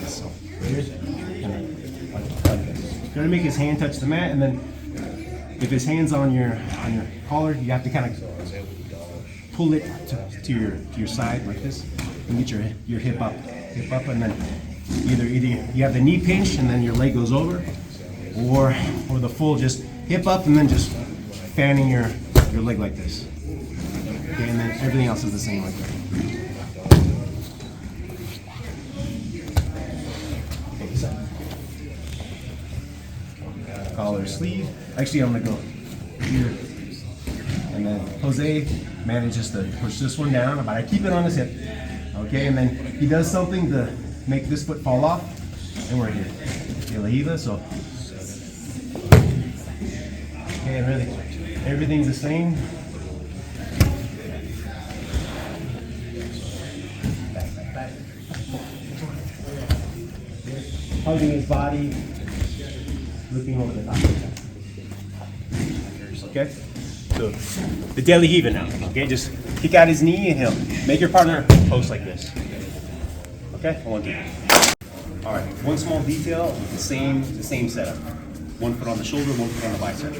this. So here's like this. You're gonna make his hand touch the mat, and then if his hand's on your collar, you have to kind of pull it to your side like this, and get your hip up, and then either you have the knee pinch and then your leg goes over, or the full just hip up and then just fanning your leg like this. Okay, and then everything else is the same like that. Okay, so collar, sleeve. Actually, I'm gonna go here, and then Jose manages to push this one down, but I keep it on his hip. Okay, and then he does something to make this foot fall off, and we're here. De la Riva, so. Okay, really, everything's the same. Back. Hugging his body, looking over the top. Okay, so the De la Riva now. Okay, just kick out his knee and he'll make your partner post like this. Okay, 1, 2. All right, one small detail, the same setup. 1 foot on the shoulder, 1 foot on the bicep.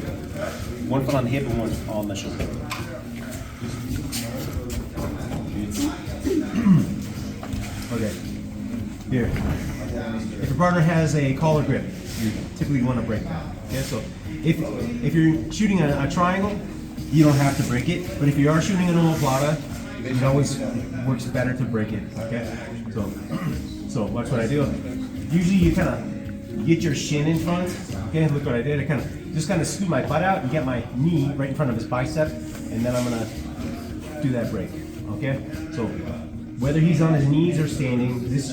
1 foot on the hip and 1 on the shoulder. Okay, here. If your partner has a collar grip, you typically want to break that. Okay, so if you're shooting a triangle, you don't have to break it. But if you are shooting an omoplata, it always works better to break it. Okay, so watch what I do. Usually you kind of get your shin in front. Okay, look what I did. I just kind of scoot my butt out and get my knee right in front of his bicep, and then I'm gonna do that break. Okay, so whether he's on his knees or standing, this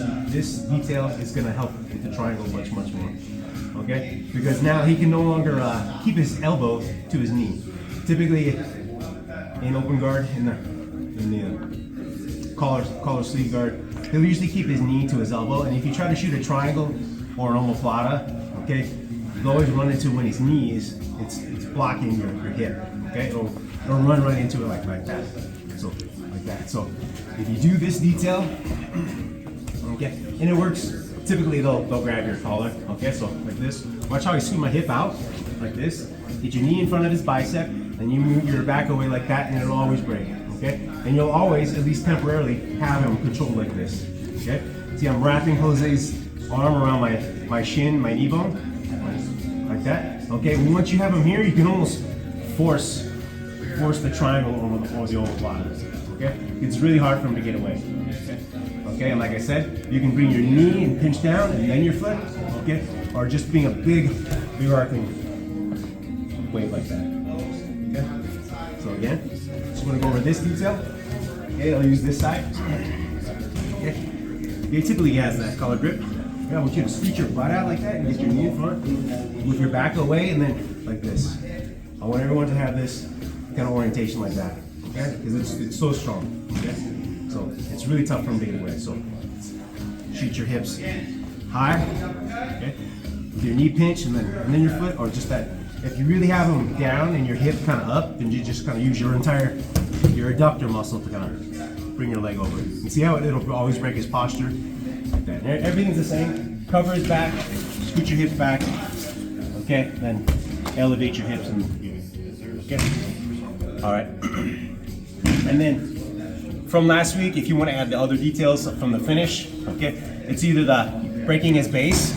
detail is gonna help with the triangle much more. Okay, because now he can no longer keep his elbow to his knee. Typically, in open guard, in the collar sleeve guard, he'll usually keep his knee to his elbow. And if you try to shoot a triangle or an omoplata, okay, you'll always run into when his knee it's blocking your hip. Okay, it'll run right into it like that. So like that. So if you do this detail, okay, and it works. Typically they'll grab your collar. Okay, so like this. Watch how I scoot my hip out like this. Get your knee in front of his bicep, and you move your back away like that, and it'll always break. Okay, and you'll always, at least temporarily, have him controlled like this. Okay, see, I'm wrapping Jose's arm around my shin, my knee bone, like that. Okay, once you have him here, you can almost force the triangle over the omoplata. Okay, it's really hard for him to get away. Okay, and like I said, you can bring your knee and pinch down, and then your foot. Okay, or just being a big arcing wave like that. Okay, so again, just want to go over this detail. Okay, I'll use this side. Okay, he typically has that collar grip. Okay, I want you to scoot your butt out like that and get your knee in front with your back away, and then like this. I want everyone to have this kind of orientation like that. Okay, because it's so strong. Okay, so it's really tough for them to get away. So shoot your hips high. Okay, with your knee pinch and then your foot, or just that. If you really have them down and your hip kind of up, then you just kind of use your adductor muscle to kind of bring your leg over. You see how it'll always break his posture? Like that. Everything's the same. Cover his back, scoot your hips back. Okay, then elevate your hips and okay. All right. And then from last week, if you want to add the other details from the finish, okay, it's either the breaking his base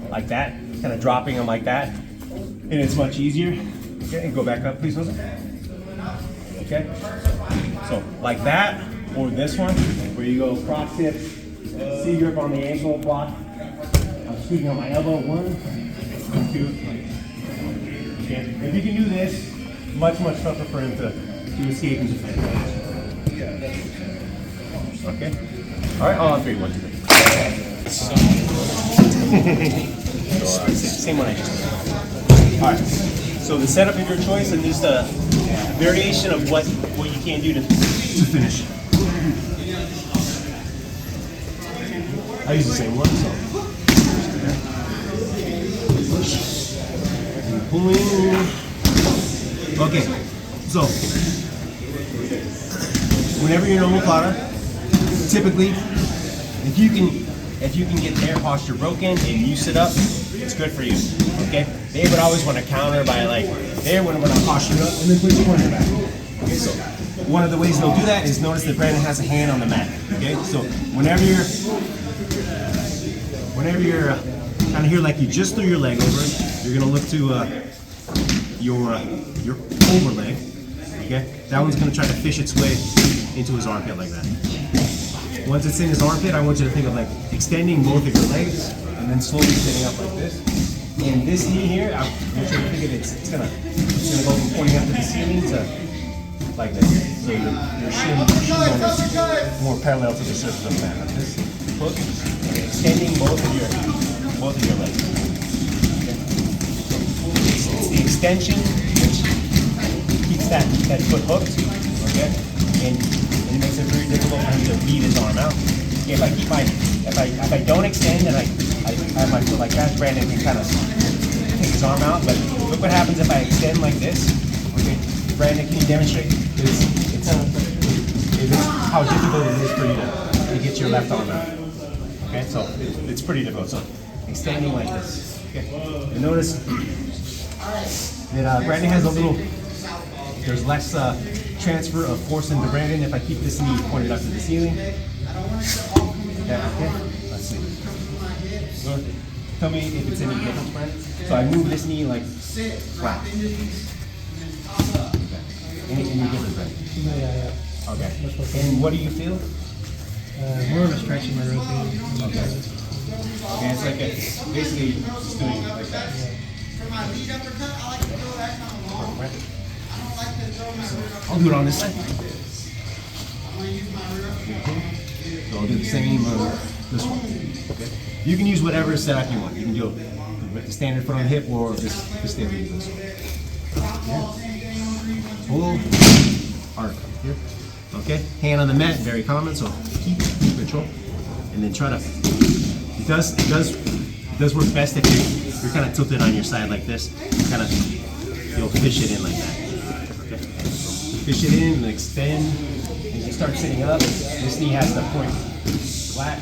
like that, kind of dropping him like that. And it's much easier. Okay, and go back up, please, Jose. Okay, so like that, or this one, where you go cross hip, C grip on the ankle, block. I'm scooting on my elbow. 1, 2. Okay, if you can do this, much tougher for him to escape and defend. Okay, all right, all on 3, 1, 2, 3. Same one I just did. All right, so the setup of your choice and just a variation of what you can do to finish. I use the same one, so. Pulling. Okay, so whenever you're in omoplata, typically, if you can if you can get their posture broken and you sit up, it's good for you. Okay? They would always want to counter by like, they would want to posture up and then put your corner back. Okay, so one of the ways they'll do that is notice that Brandon has a hand on the mat. Okay, so whenever you're kind of here like you just threw your leg over, you're gonna look to your over leg. Okay, that one's gonna try to fish its way into his armpit like that. Once it's in his armpit, I want you to think of like extending both of your legs and then slowly sitting up like this. And this knee here, I want you to think of it, it's gonna go from pointing up to the ceiling to like this. So your shin is more parallel to the surface of the mat. Like this. Hook, extending both of your legs. Okay. It's the extension which keeps that foot hooked. Okay, and it makes it very difficult for him to beat his arm out. Okay, if I don't extend and I have my foot like that, Brandon can kind of take his arm out. But look what happens if I extend like this. Okay, Brandon, can you demonstrate? It's how difficult it is for you to get your left arm out. Okay, so it's pretty difficult. So extending like this. Okay, and notice that Brandon has a little. There's less transfer of force into Brandon if I keep this knee pointed up to the ceiling. Yeah, okay. Let's see. So, tell me if it's any different, Brandon. So I move this knee like flat. Any different, Brandon? Yeah. Okay. And what do you feel? More of a stretch in my rotating. Okay. Okay, it's like basically just doing it like that. For my lead uppercut, I like to throw that kind of long. I don't like to throw my rear uppercut. I'll do it on this side. I'm going to use my rear uppercut. So I'll do the same this one. Okay. You can use whatever setup you want. You can do with the standard foot on the hip or this standard this one. Pull, arc here. Okay. Hand on the mat, very common. So keep control, and then try to. It does work best if you're kind of tilted on your side like this. Kind of you'll fish it in like that. Okay. So fish it in and extend. As you start sitting up, this knee has to point flat.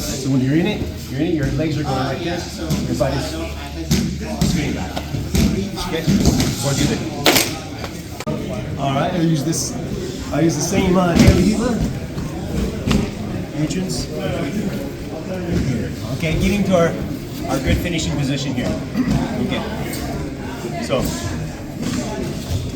So when you're in it, your legs are going like this, your body's screening back. Okay? Or do it. Alright, I use the same daily healer. Entrance. Okay, getting to our good finishing position here. Okay. So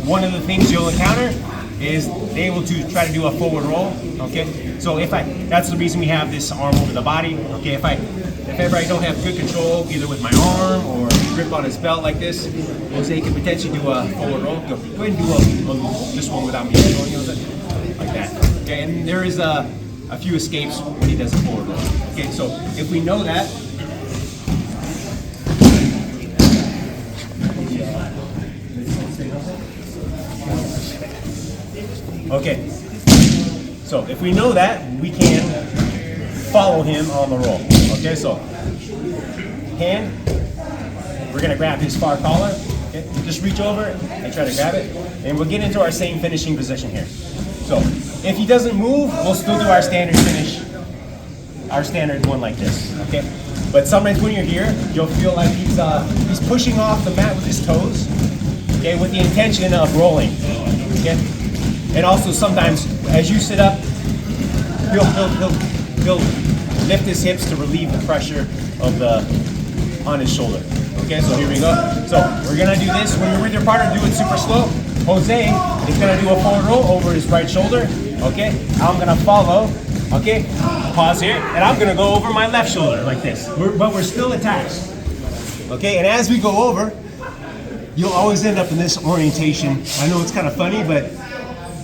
one of the things you'll encounter is they will try to do a forward roll. Okay. So that's the reason we have this arm over the body. Okay. If ever I don't have good control either with my arm or grip on his belt like this, Jose can potentially do a forward roll. Go ahead and do this one without me showing you like that. Okay. And there is a few escapes when he does a forward roll. Okay. So if we know that. Okay, so if we know that, we can follow him on the roll. Okay, so hand, we're gonna grab his far collar. Okay, just reach over and try to grab it, and we'll get into our same finishing position here. So if he doesn't move, we'll still do our standard finish, our standard one like this. Okay, but sometimes when you're here, you'll feel like he's pushing off the mat with his toes. Okay, with the intention of rolling. Okay. And also sometimes, as you sit up, he'll lift his hips to relieve the pressure on his shoulder. Okay, so here we go. So we're gonna do this. When you're with your partner, do it super slow. Jose is gonna do a forward roll over his right shoulder. Okay, I'm gonna follow. Okay, pause here, and I'm gonna go over my left shoulder like this. But we're still attached. Okay, and as we go over, you'll always end up in this orientation. I know it's kind of funny, but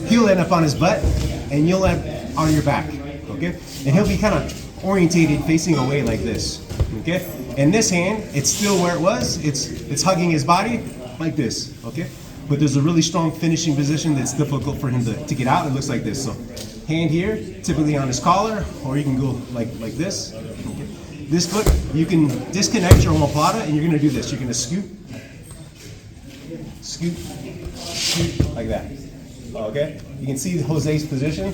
he'll end up on his butt, and you'll end up on your back, okay? And he'll be kind of orientated, facing away like this, okay? And this hand, it's still where it was. It's hugging his body like this, okay? But there's a really strong finishing position that's difficult for him to get out. It looks like this. So hand here, typically on his collar, or you can go like this. Okay? This foot, you can disconnect your omoplata, and you're gonna do this. You're gonna scoot, like that. Okay, you can see Jose's position.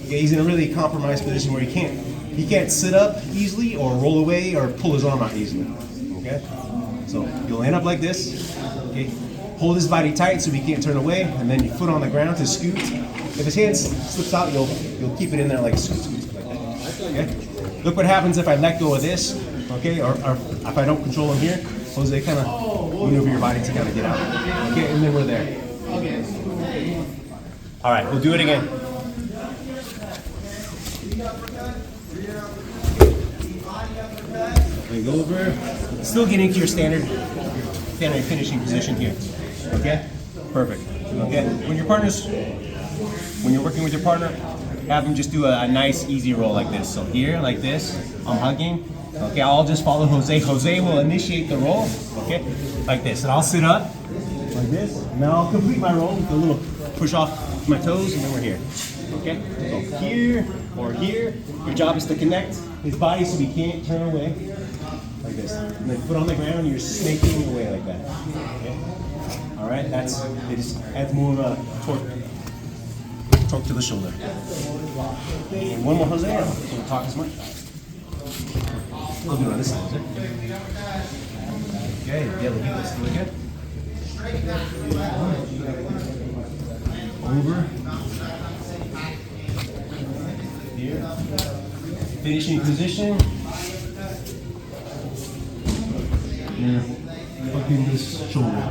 Okay, he's in a really compromised position where he can't sit up easily or roll away or pull his arm out easily. Okay, so you'll end up like this. Okay, hold his body tight so he can't turn away, and then your foot on the ground to scoot. If his hand slips out, you'll keep it in there like scoot, like that. Okay, look what happens if I let go of this. Okay, or if I don't control him here, Jose kind of maneuver your body to kind of get out. Okay, and then we're there. All right, we'll do it again. Leg over. Still getting to your standard finishing position here. Okay? Perfect. Okay? When you're working with your partner, have them just do a nice easy roll like this. So here, like this, I'm hugging. Okay, I'll just follow Jose. Jose will initiate the roll. Okay? Like this. And I'll sit up like this. And now I'll complete my roll with a little push off my toes, and then we're here. Okay? So here or here. Your job is to connect his body so he can't turn away. Like this. And then foot on the ground, you're snaking away like that. Okay? Alright, it just adds more of a torque to the shoulder. And one more Jose, I don't talk as much. We'll do it on this side, Jose. Okay, yeah, let's do it again. Over. Here. Finishing position. Yeah. Fucking this shoulder.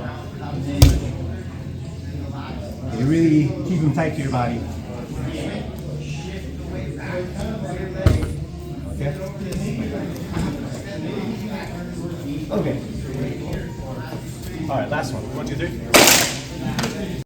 You really keep them tight to your body. Okay. Okay. All right, last one. 1, 2, 3.